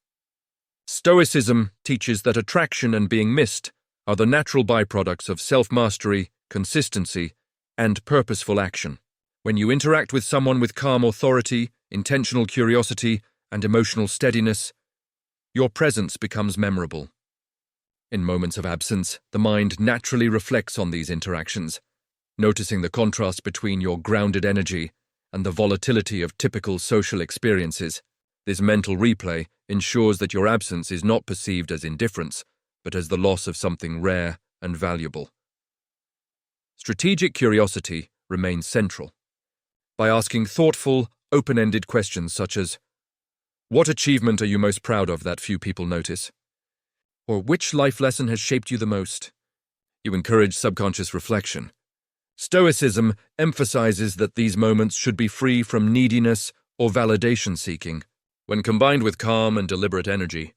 Stoicism teaches that attraction and being missed are the natural byproducts of self-mastery, consistency, and purposeful action. When you interact with someone with calm authority, intentional curiosity, and emotional steadiness, your presence becomes memorable. In moments of absence, the mind naturally reflects on these interactions, noticing the contrast between your grounded energy and the volatility of typical social experiences. This mental replay ensures that your absence is not perceived as indifference, but as the loss of something rare and valuable. Strategic curiosity remains central. By asking thoughtful, open-ended questions such as, "What achievement are you most proud of that few people notice?" Or "Which life lesson has shaped you the most?" You encourage subconscious reflection. Stoicism emphasizes that these moments should be free from neediness or validation seeking. When combined with calm and deliberate energy,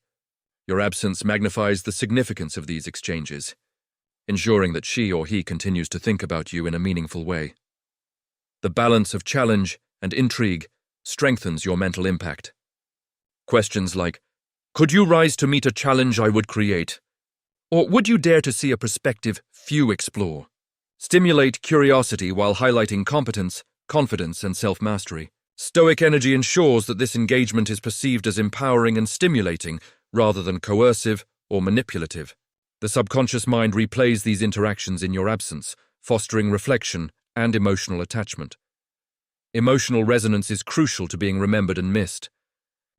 your absence magnifies the significance of these exchanges, ensuring that she or he continues to think about you in a meaningful way. The balance of challenge and intrigue strengthens your mental impact. Questions like, "Could you rise to meet a challenge I would create?" Or "Would you dare to see a perspective few explore?" stimulate curiosity while highlighting competence, confidence, and self-mastery. Stoic energy ensures that this engagement is perceived as empowering and stimulating rather than coercive or manipulative. The subconscious mind replays these interactions in your absence, fostering reflection and emotional attachment. Emotional resonance is crucial to being remembered and missed.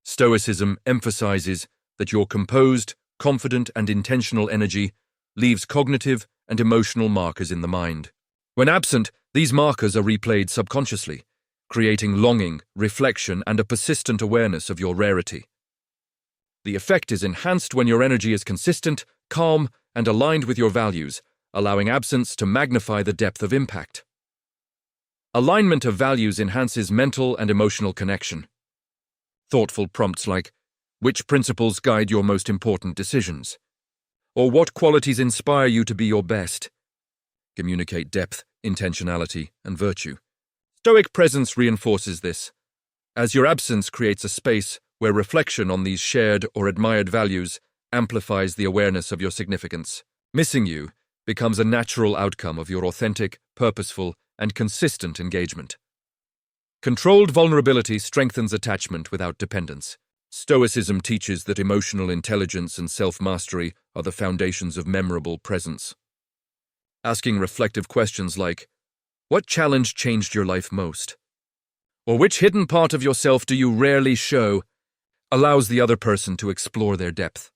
Stoicism emphasizes that your composed, confident, and intentional energy leaves cognitive and emotional markers in the mind. When absent, these markers are replayed subconsciously, creating longing, reflection, and a persistent awareness of your rarity. The effect is enhanced when your energy is consistent, calm, and aligned with your values, allowing absence to magnify the depth of impact. Alignment of values enhances mental and emotional connection. Thoughtful prompts like, "Which principles guide your most important decisions?" Or "What qualities inspire you to be your best?" communicate depth, intentionality, and virtue. Stoic presence reinforces this, as your absence creates a space where reflection on these shared or admired values amplifies the awareness of your significance. Missing you becomes a natural outcome of your authentic, purposeful, and consistent engagement. Controlled vulnerability strengthens attachment without dependence. Stoicism teaches that emotional intelligence and self-mastery are the foundations of memorable presence. Asking reflective questions like, "What challenge changed your life most?" or "Which hidden part of yourself do you rarely show?" allows the other person to explore their depth.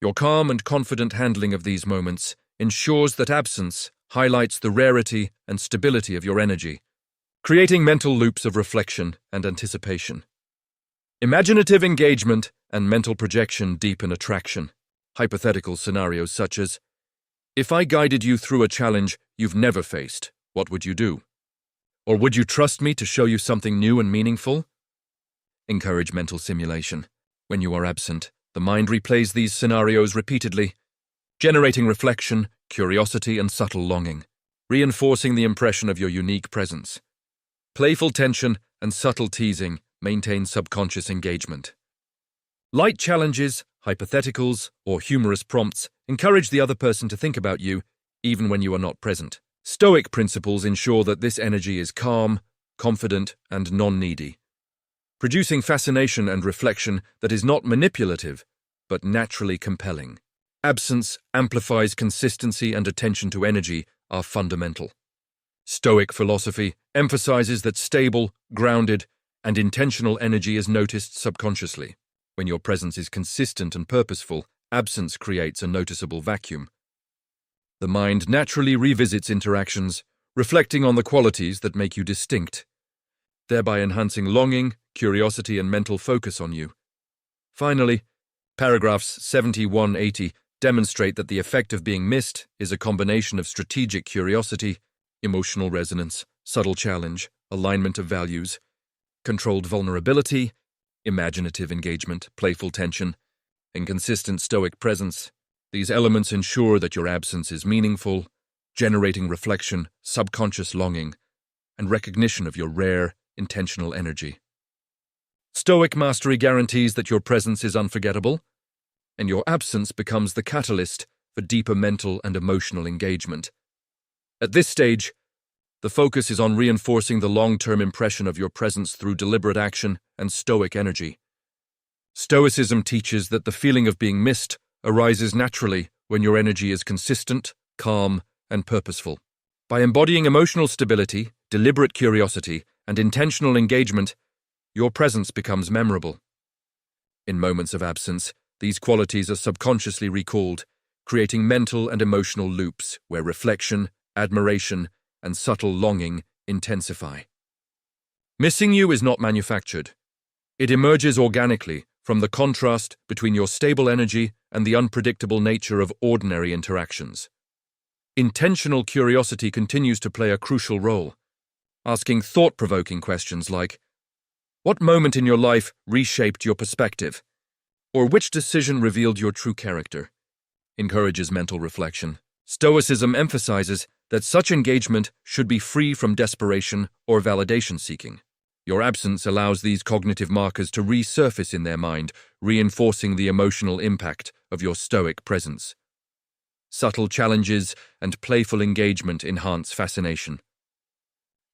Your calm and confident handling of these moments ensures that absence highlights the rarity and stability of your energy, creating mental loops of reflection and anticipation. Imaginative engagement and mental projection deepen attraction. Hypothetical scenarios such as, "If I guided you through a challenge you've never faced, what would you do?" Or "Would you trust me to show you something new and meaningful?" encourage mental simulation. When you are absent, the mind replays these scenarios repeatedly, generating reflection, curiosity, and subtle longing, reinforcing the impression of your unique presence. Playful tension and subtle teasing maintain subconscious engagement. Light challenges, hypotheticals, or humorous prompts encourage the other person to think about you, even when you are not present. Stoic principles ensure that this energy is calm, confident, and non-needy, producing fascination and reflection that is not manipulative, but naturally compelling. Absence amplifies consistency, and attention to energy are fundamental. Stoic philosophy emphasizes that stable, grounded, and intentional energy is noticed subconsciously. When your presence is consistent and purposeful, absence creates a noticeable vacuum. The mind naturally revisits interactions, reflecting on the qualities that make you distinct, thereby enhancing longing, curiosity, and mental focus on you. Finally, paragraphs 71-80 demonstrate that the effect of being missed is a combination of strategic curiosity, emotional resonance, subtle challenge, alignment of values, controlled vulnerability, imaginative engagement, playful tension, and consistent stoic presence. These elements ensure that your absence is meaningful, generating reflection, subconscious longing, and recognition of your rare, intentional energy. Stoic mastery guarantees that your presence is unforgettable, and your absence becomes the catalyst for deeper mental and emotional engagement. At this stage, the focus is on reinforcing the long-term impression of your presence through deliberate action and stoic energy. Stoicism teaches that the feeling of being missed arises naturally when your energy is consistent, calm, and purposeful. By embodying emotional stability, deliberate curiosity, and intentional engagement, your presence becomes memorable. In moments of absence, these qualities are subconsciously recalled, creating mental and emotional loops where reflection, admiration, and subtle longing intensify. Missing you is not manufactured. It emerges organically from the contrast between your stable energy and the unpredictable nature of ordinary interactions. Intentional curiosity continues to play a crucial role, asking thought-provoking questions like, what moment in your life reshaped your perspective? Or which decision revealed your true character? Encourages mental reflection. Stoicism emphasizes that such engagement should be free from desperation or validation seeking. Your absence allows these cognitive markers to resurface in their mind, reinforcing the emotional impact of your stoic presence. Subtle challenges and playful engagement enhance fascination.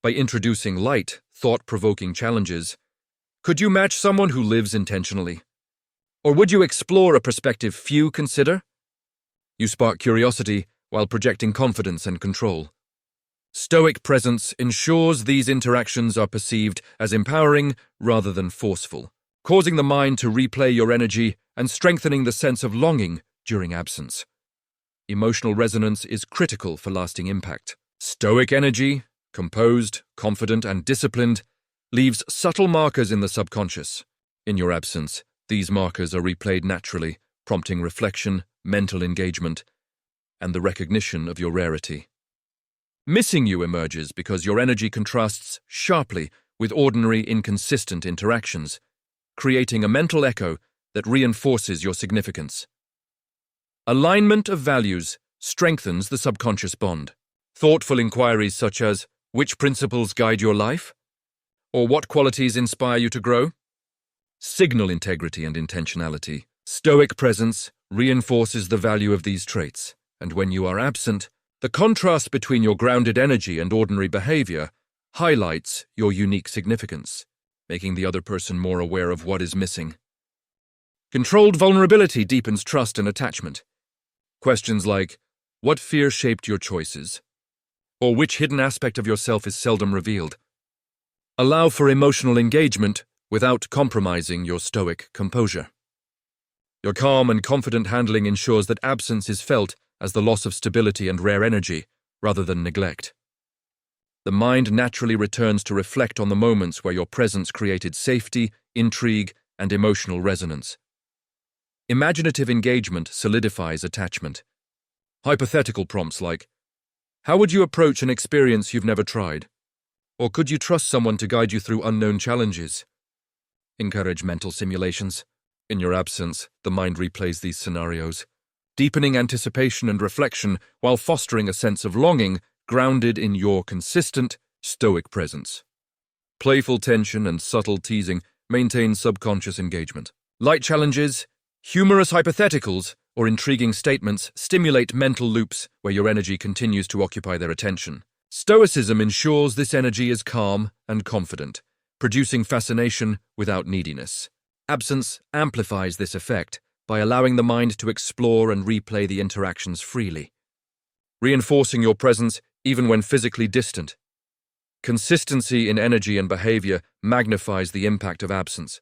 By introducing light, thought-provoking challenges, could you match someone who lives intentionally? Or would you explore a perspective few consider? You spark curiosity while projecting confidence and control. Stoic presence ensures these interactions are perceived as empowering rather than forceful, causing the mind to replay your energy and strengthening the sense of longing during absence. Emotional resonance is critical for lasting impact. Stoic energy, composed, confident, and disciplined, leaves subtle markers in the subconscious. In your absence, these markers are replayed naturally, prompting reflection, mental engagement, and the recognition of your rarity. Missing you emerges because your energy contrasts sharply with ordinary, inconsistent interactions, creating a mental echo that reinforces your significance. Alignment of values strengthens the subconscious bond. Thoughtful inquiries such as, which principles guide your life? Or what qualities inspire you to grow? Signal integrity and intentionality. Stoic presence reinforces the value of these traits, and when you are absent, the contrast between your grounded energy and ordinary behavior highlights your unique significance, making the other person more aware of what is missing. Controlled vulnerability deepens trust and attachment. Questions like, what fear shaped your choices? Or which hidden aspect of yourself is seldom revealed? Allow for emotional engagement without compromising your stoic composure. Your calm and confident handling ensures that absence is felt as the loss of stability and rare energy, rather than neglect. The mind naturally returns to reflect on the moments where your presence created safety, intrigue, and emotional resonance. Imaginative engagement solidifies attachment. Hypothetical prompts like, how would you approach an experience you've never tried? Or could you trust someone to guide you through unknown challenges? Encourage mental simulations. In your absence, the mind replays these scenarios, deepening anticipation and reflection while fostering a sense of longing grounded in your consistent, stoic presence. Playful tension and subtle teasing maintain subconscious engagement. Light challenges, humorous hypotheticals, or intriguing statements stimulate mental loops where your energy continues to occupy their attention. Stoicism ensures this energy is calm and confident, producing fascination without neediness. Absence amplifies this effect, by allowing the mind to explore and replay the interactions freely, reinforcing your presence even when physically distant. Consistency in energy and behavior magnifies the impact of absence.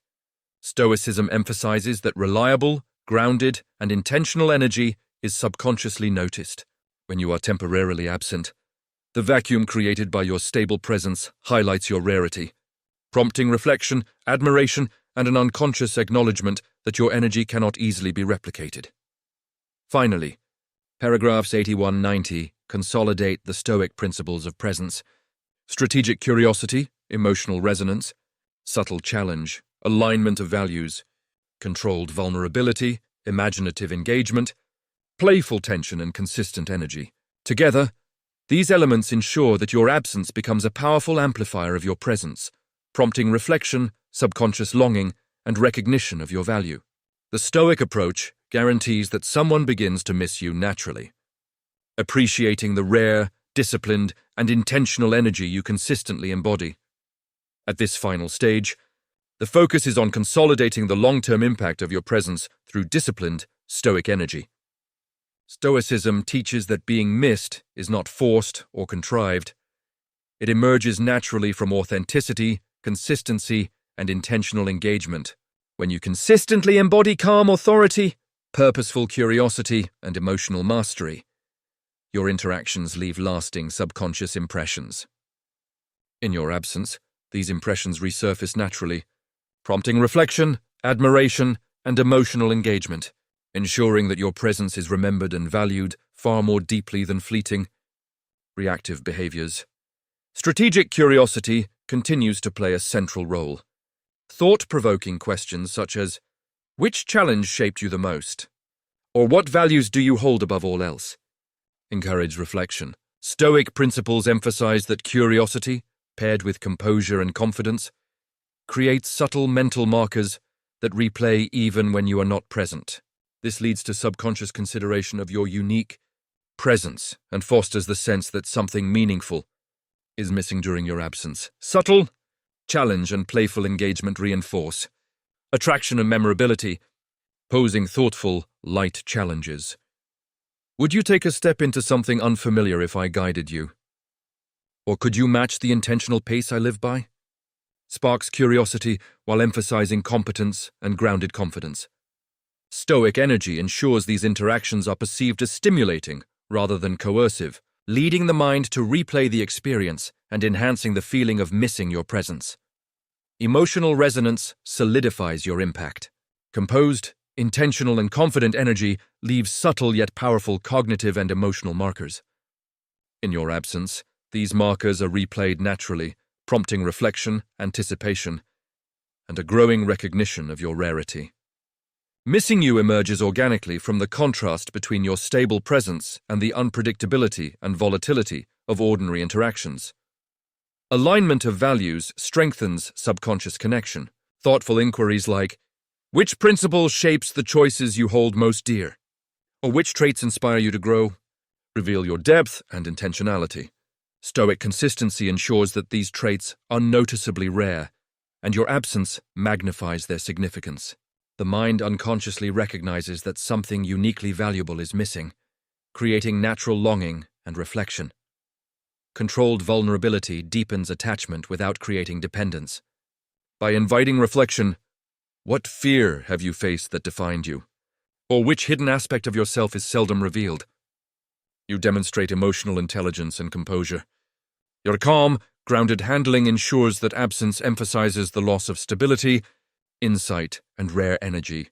Stoicism emphasizes that reliable, grounded, and intentional energy is subconsciously noticed. When you are temporarily absent, the vacuum created by your stable presence highlights your rarity, prompting reflection, admiration, and an unconscious acknowledgement that your energy cannot easily be replicated. Finally, paragraphs 81-90 consolidate the Stoic principles of presence: strategic curiosity, emotional resonance, subtle challenge, alignment of values, controlled vulnerability, imaginative engagement, playful tension, and consistent energy. Together, these elements ensure that your absence becomes a powerful amplifier of your presence, prompting reflection, subconscious longing, and recognition of your value. The Stoic approach guarantees that someone begins to miss you naturally, appreciating the rare, disciplined, and intentional energy you consistently embody. At this final stage, the focus is on consolidating the long-term impact of your presence through disciplined, Stoic energy. Stoicism teaches that being missed is not forced or contrived. It emerges naturally from authenticity, consistency, and intentional engagement. When you consistently embody calm authority, purposeful curiosity, and emotional mastery, your interactions leave lasting subconscious impressions. In your absence, these impressions resurface naturally, prompting reflection, admiration, and emotional engagement, ensuring that your presence is remembered and valued far more deeply than fleeting, reactive behaviors. Strategic curiosity continues to play a central role. Thought-provoking questions such as, "Which challenge shaped you the most?" or "What values do you hold above all else?" encourage reflection. Stoic principles emphasize that curiosity, paired with composure and confidence, creates subtle mental markers that replay even when you are not present. This leads to subconscious consideration of your unique presence and fosters the sense that something meaningful is missing during your absence. Subtle challenge and playful engagement reinforce attraction and memorability, posing thoughtful, light challenges. Would you take a step into something unfamiliar if I guided you? Or could you match the intentional pace I live by? Sparks curiosity while emphasizing competence and grounded confidence. Stoic energy ensures these interactions are perceived as stimulating rather than coercive, leading the mind to replay the experience and enhancing the feeling of missing your presence. Emotional resonance solidifies your impact. Composed, intentional, and confident energy leaves subtle yet powerful cognitive and emotional markers. In your absence, these markers are replayed naturally, prompting reflection, anticipation, and a growing recognition of your rarity. Missing you emerges organically from the contrast between your stable presence and the unpredictability and volatility of ordinary interactions. Alignment of values strengthens subconscious connection. Thoughtful inquiries like, "Which principle shapes the choices you hold most dear?" or "Which traits inspire you to grow?" reveal your depth and intentionality. Stoic consistency ensures that these traits are noticeably rare, and your absence magnifies their significance. The mind unconsciously recognizes that something uniquely valuable is missing, creating natural longing and reflection. Controlled vulnerability deepens attachment without creating dependence. By inviting reflection, "What fear have you faced that defined you?" or "Which hidden aspect of yourself is seldom revealed?" you demonstrate emotional intelligence and composure. Your calm, grounded handling ensures that absence emphasizes the loss of stability, insight, and rare energy,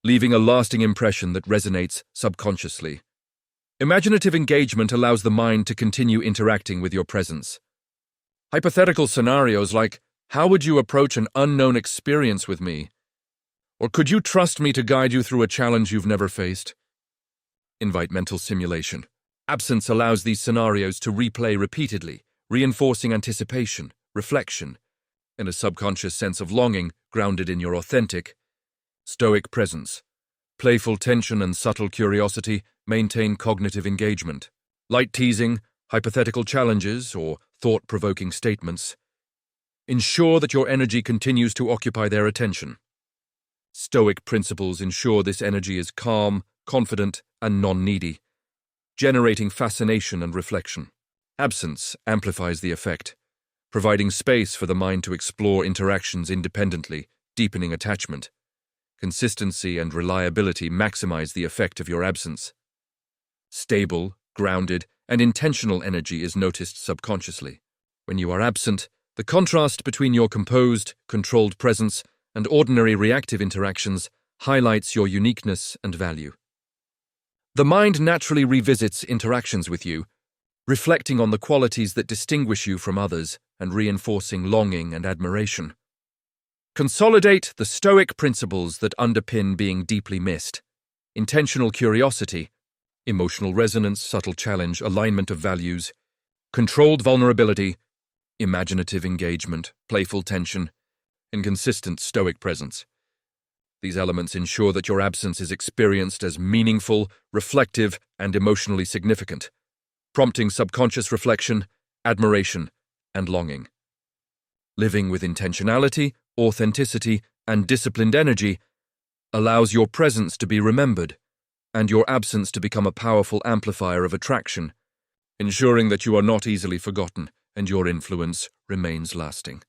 leaving a lasting impression that resonates subconsciously. Imaginative engagement allows the mind to continue interacting with your presence. Hypothetical scenarios like, "How would you approach an unknown experience with me?" or "Could you trust me to guide you through a challenge you've never faced?" invite mental simulation. Absence allows these scenarios to replay repeatedly, reinforcing anticipation, reflection, and a subconscious sense of longing grounded in your authentic, Stoic presence. Playful tension and subtle curiosity maintain cognitive engagement. Light teasing, hypothetical challenges, or thought-provoking statements ensure that your energy continues to occupy their attention. Stoic principles ensure this energy is calm, confident, and non-needy, generating fascination and reflection. Absence amplifies the effect, providing space for the mind to explore interactions independently, deepening attachment. Consistency and reliability maximize the effect of your absence. Stable, grounded, and intentional energy is noticed subconsciously. When you are absent, the contrast between your composed, controlled presence and ordinary reactive interactions highlights your uniqueness and value. The mind naturally revisits interactions with you, reflecting on the qualities that distinguish you from others and reinforcing longing and admiration. Consolidate the Stoic principles that underpin being deeply missed: intentional curiosity, emotional resonance, subtle challenge, alignment of values, controlled vulnerability, imaginative engagement, playful tension, and consistent Stoic presence. These elements ensure that your absence is experienced as meaningful, reflective, and emotionally significant, prompting subconscious reflection, admiration, and longing. Living with intentionality, authenticity, and disciplined energy allows your presence to be remembered and your absence to become a powerful amplifier of attraction, ensuring that you are not easily forgotten and your influence remains lasting.